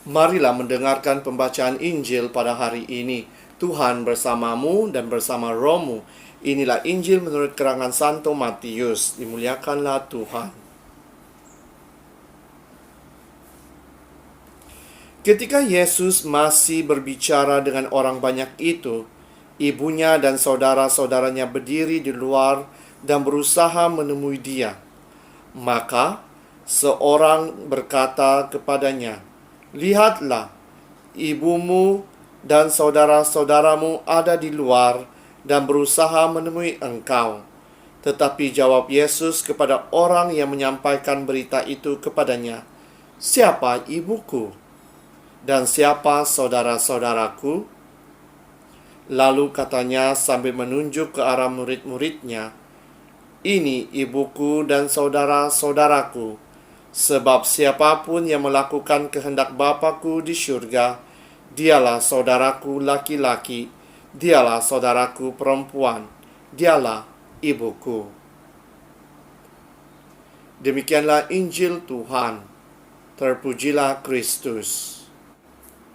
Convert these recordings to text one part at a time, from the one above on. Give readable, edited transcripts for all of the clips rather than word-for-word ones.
Marilah mendengarkan pembacaan Injil pada hari ini. Tuhan bersamamu dan bersama rohmu. Inilah Injil menurut keterangan Santo Matius. Dimuliakanlah Tuhan. Ketika Yesus masih berbicara dengan orang banyak itu, ibunya dan saudara-saudaranya berdiri di luar dan berusaha menemui dia. Maka seorang berkata kepadanya, "Lihatlah, ibumu dan saudara-saudaramu ada di luar dan berusaha menemui engkau." Tetapi jawab Yesus kepada orang yang menyampaikan berita itu kepadanya, "Siapa ibuku? Dan siapa saudara-saudaraku?" Lalu katanya sambil menunjuk ke arah murid-muridnya, "Ini ibuku dan saudara-saudaraku. Sebab siapapun yang melakukan kehendak Bapa-Ku di syurga, dialah saudaraku laki-laki, dialah saudaraku perempuan, dialah ibuku." Demikianlah Injil Tuhan. Terpujilah Kristus.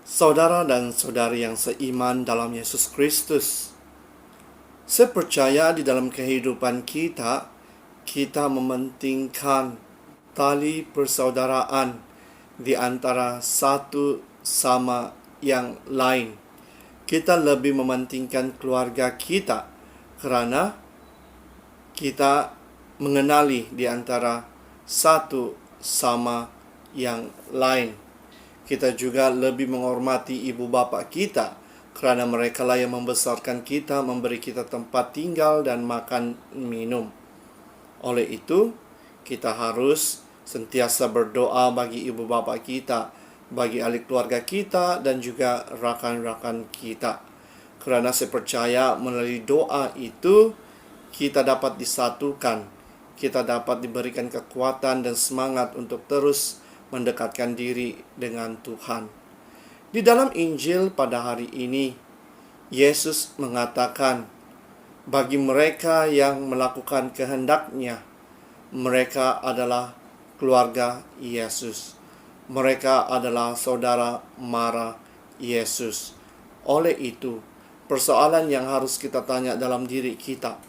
Saudara dan saudari yang seiman dalam Yesus Kristus, saya percaya di dalam kehidupan kita mementingkan tali persaudaraan di antara satu sama yang lain. Kita lebih mementingkan keluarga kita karena kita mengenali di antara satu sama yang lain. Kita juga lebih menghormati ibu bapa kita karena mereka lah yang membesarkan kita, memberi kita tempat tinggal dan makan minum. Oleh itu, kita harus sentiasa berdoa bagi ibu bapa kita, bagi ahli keluarga kita, dan juga rakan-rakan kita. Karena saya percaya melalui doa itu, kita dapat disatukan, kita dapat diberikan kekuatan dan semangat untuk terus mendekatkan diri dengan Tuhan. Di dalam Injil pada hari ini, Yesus mengatakan, bagi mereka yang melakukan kehendak-Nya, mereka adalah keluarga Yesus. Mereka adalah saudara mara Yesus. Oleh itu, persoalan yang harus kita tanya dalam diri kita,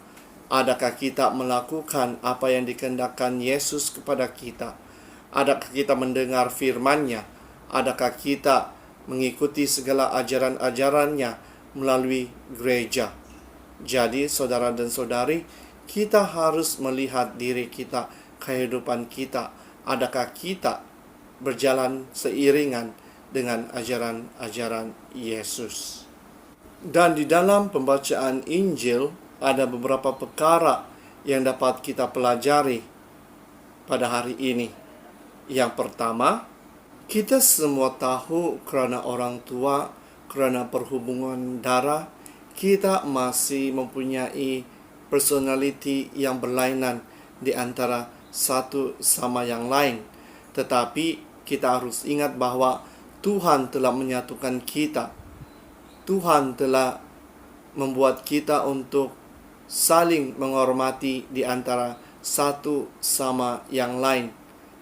adakah kita melakukan apa yang dikehendakkan Yesus kepada kita? Adakah kita mendengar firman-Nya? Adakah kita mengikuti segala ajaran-ajaran-Nya melalui gereja? Jadi, saudara dan saudari, kita harus melihat diri kita, kehidupan kita. Adakah kita berjalan seiringan dengan ajaran-ajaran Yesus? Dan di dalam pembacaan Injil, ada beberapa perkara yang dapat kita pelajari pada hari ini. Yang pertama, kita semua tahu kerana orang tua, kerana perhubungan darah, kita masih mempunyai personality yang berlainan di antara satu sama yang lain. Tetapi kita harus ingat bahwa Tuhan telah menyatukan kita. Tuhan telah membuat kita untuk saling menghormati di antara satu sama yang lain.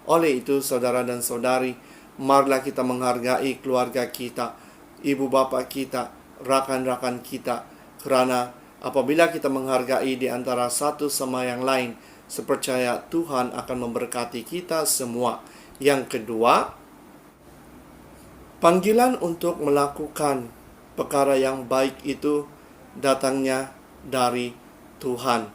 Oleh itu, saudara dan saudari, marilah kita menghargai keluarga kita, ibu bapa kita, rakan-rakan kita. Kerana apabila kita menghargai di antara satu sama yang lain, saya percaya Tuhan akan memberkati kita semua. Yang kedua, panggilan untuk melakukan perkara yang baik itu datangnya dari Tuhan.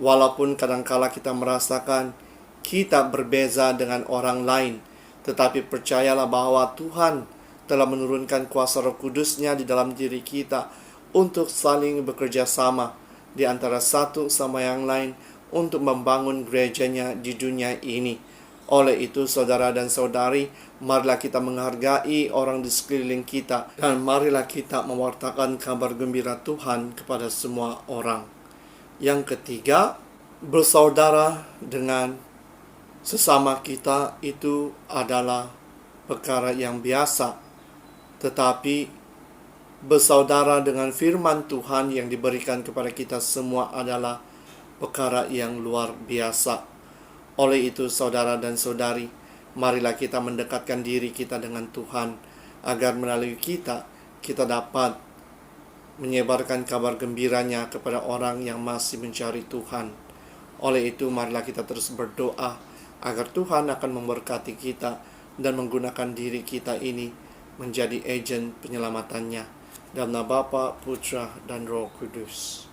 Walaupun kadangkala kita merasakan kita berbeza dengan orang lain, tetapi percayalah bahwa Tuhan telah menurunkan kuasa Roh Kudus-Nya di dalam diri kita untuk saling bekerja sama di antara satu sama yang lain untuk membangun gerejanya di dunia ini. Oleh itu, saudara dan saudari, marilah kita menghargai orang di sekeliling kita, dan marilah kita mewartakan kabar gembira Tuhan kepada semua orang. Yang ketiga, bersaudara dengan sesama kita itu adalah perkara yang biasa. Tetapi bersaudara dengan firman Tuhan yang diberikan kepada kita semua adalah perkara yang luar biasa. Oleh itu, saudara dan saudari, Marilah kita mendekatkan diri kita dengan Tuhan, agar melalui kita dapat menyebarkan kabar gembiranya kepada orang yang masih mencari Tuhan. Oleh itu, marilah kita terus berdoa agar Tuhan akan memberkati kita dan menggunakan diri kita ini menjadi agen penyelamatannya. Dalam nama Bapa, Putra, dan Roh Kudus.